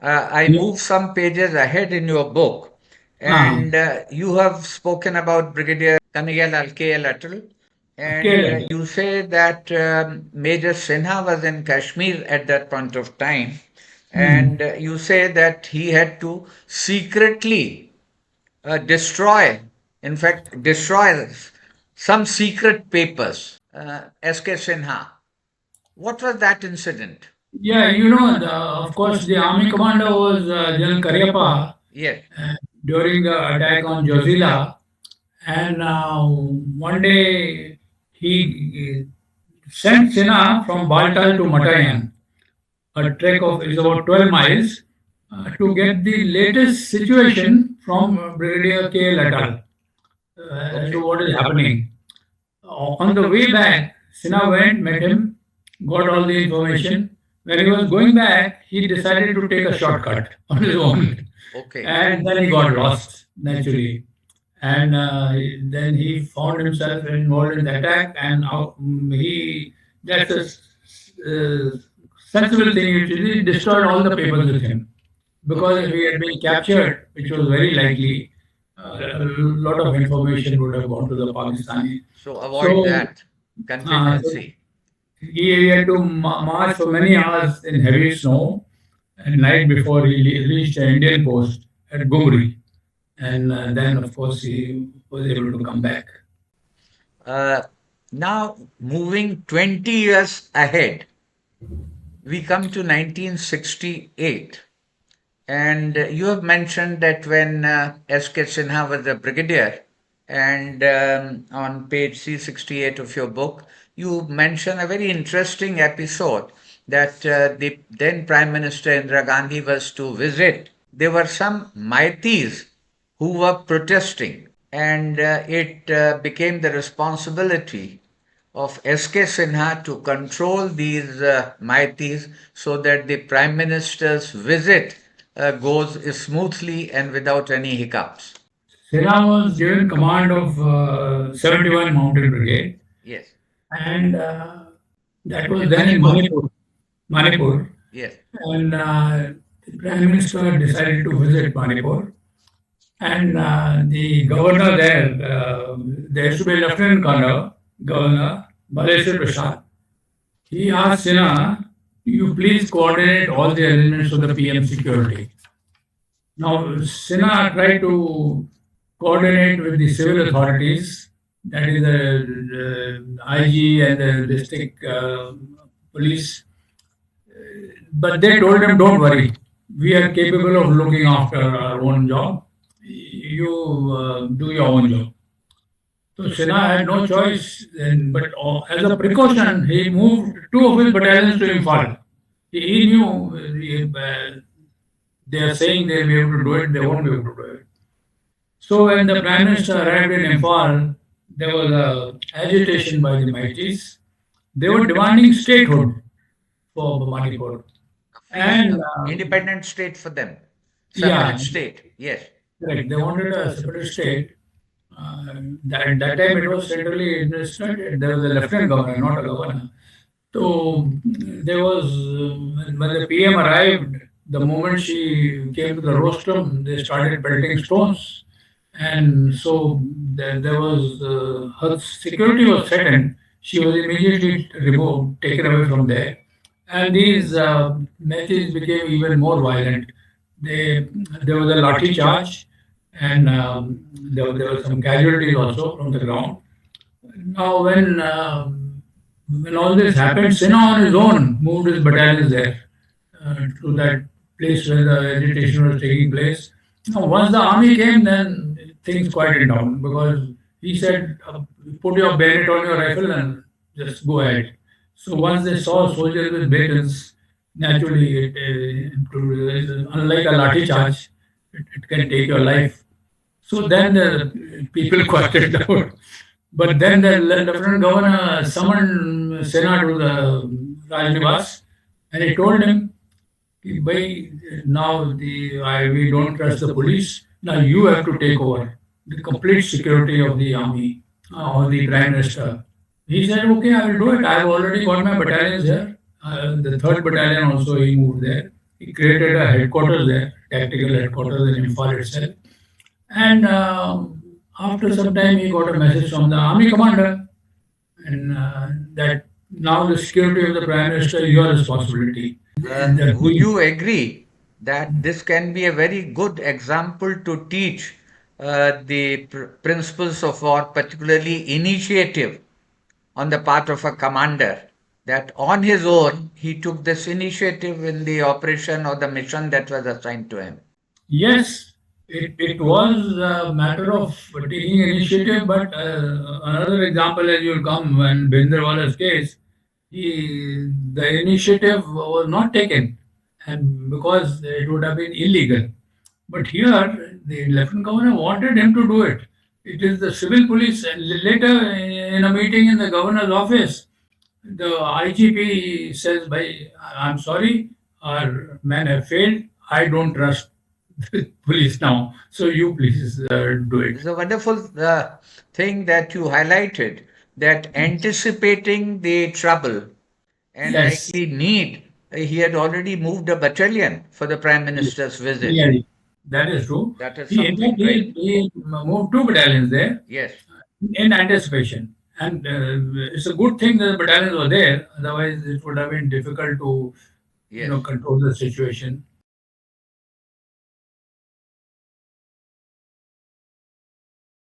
I move some pages ahead in your book, Ah, and you have spoken about Brigadier Kanayal K. Atal, and okay. you say that Major Sinha was in Kashmir at that point of time, Hmm. and you say that he had to secretly destroy, in fact, destroy some secret papers. SK Sinha. What was that incident? Yeah, of course, the army commander was General Karyappa Yes. during the attack on Jozila. And one day he sent Sinha from Baltal to Matayan, a trek of is about 12 miles, to get the latest situation from Brigadier K. Latal as to Okay. what is happening. On the way back, Sinha went, met him, got all the information. When he was going back, he decided to take a shortcut on his own. Okay. And then he got lost, naturally. And then he found himself involved in the attack, and that's a sensible thing. He destroyed all the papers with him. Because if Okay. he had been captured, which was very likely, a lot of information would have gone to the Pakistani. So avoid So, that so contingency. he had to march for many hours in heavy snow at night before he reached the Indian post at Gumri. And then, of course, he was able to come back. Uh, Now, moving 20 years ahead, we come to 1968. And you have mentioned that when SK Sinha was a brigadier, and on page C68 of your book, you mention a very interesting episode that the then Prime Minister Indira Gandhi was to visit. There were some Maitis who were protesting, and it became the responsibility of SK Sinha to control these Maitis so that the Prime Minister's visit goes smoothly and without any hiccups. Sinha was given command of 71 Mountain Brigade, Yes, and that was in then in Manipur. Manipur. Manipur. Yes, And the Prime Minister decided to visit Manipur. And the governor there used to be a Lieutenant Governor Baleshwar Prasad. He asked Sinha, you please coordinate all the arrangements for the PM security. Now, Sinha tried to coordinate with the civil authorities, that is the IG and the district police, but they told him, don't worry, we are capable of looking after our own job. You do your own job. So Sinha had no choice, but as a precaution, he moved two of his battalions to Imphal. He knew they are saying they'll be able to do it, they won't be able to do it. So when the Prime Minister arrived in Imphal, there was a agitation by the Maitis. They were demanding statehood for Manipur. a free And independent state for them, yeah, separate state. Yes, correct. They wanted a separate state. That time it was centrally administered. There was a lieutenant governor, not a governor. So there was when the PM arrived, the moment she came to the rostrum, they started pelting stones, and so there was her security was threatened. She was immediately removed, taken away from there, and these matches became even more violent. They there was a lathi charge, and there were some casualties also from the ground. Now, when all this happened, Sinha on his own moved his battalions there to that place where the agitation was taking place. Now, once the army came, then things quieted down because he said, "Put your bayonet on your rifle and just go ahead." So once they saw soldiers with batons, naturally, unlike a lathi charge, it can take your life. So then the people quieted down. But then the Lieutenant Governor summoned Sinha to the Raj Nivas, and he told him, "Bhai, now we don't trust the police. Now you have to take over the complete security of the army or the Prime Minister." He said, "Okay, I will do it. I have already got my battalions here. The third battalion also he moved there." He created a headquarters there, tactical headquarters in Imphal itself. And after some time, he got a message from the army commander, and that now the security of the prime minister is your responsibility. The Would you agree that this can be a very good example to teach the principles of war, particularly initiative on the part of a commander? That on his own he took this initiative in the operation or the mission that was assigned to him. Yes, it was a matter of taking initiative, but another example, as you'll come, when Bhindranwala's case, the initiative was not taken, and because it would have been illegal. But here, the Lieutenant Governor wanted him to do it. It is the civil police, and later in a meeting in the governor's office, the IGP says, I'm sorry, our men have failed. I don't trust the police now. So you please do it. It's a wonderful thing that you highlighted, that anticipating the trouble and Yes, likely need, he had already moved a battalion for the Prime Minister's visit. clearly. That is true. That is In something fact, great. he moved two battalions there Yes, in anticipation. And it's a good thing that the battalions were there. Otherwise, it would have been difficult to yes. control the situation.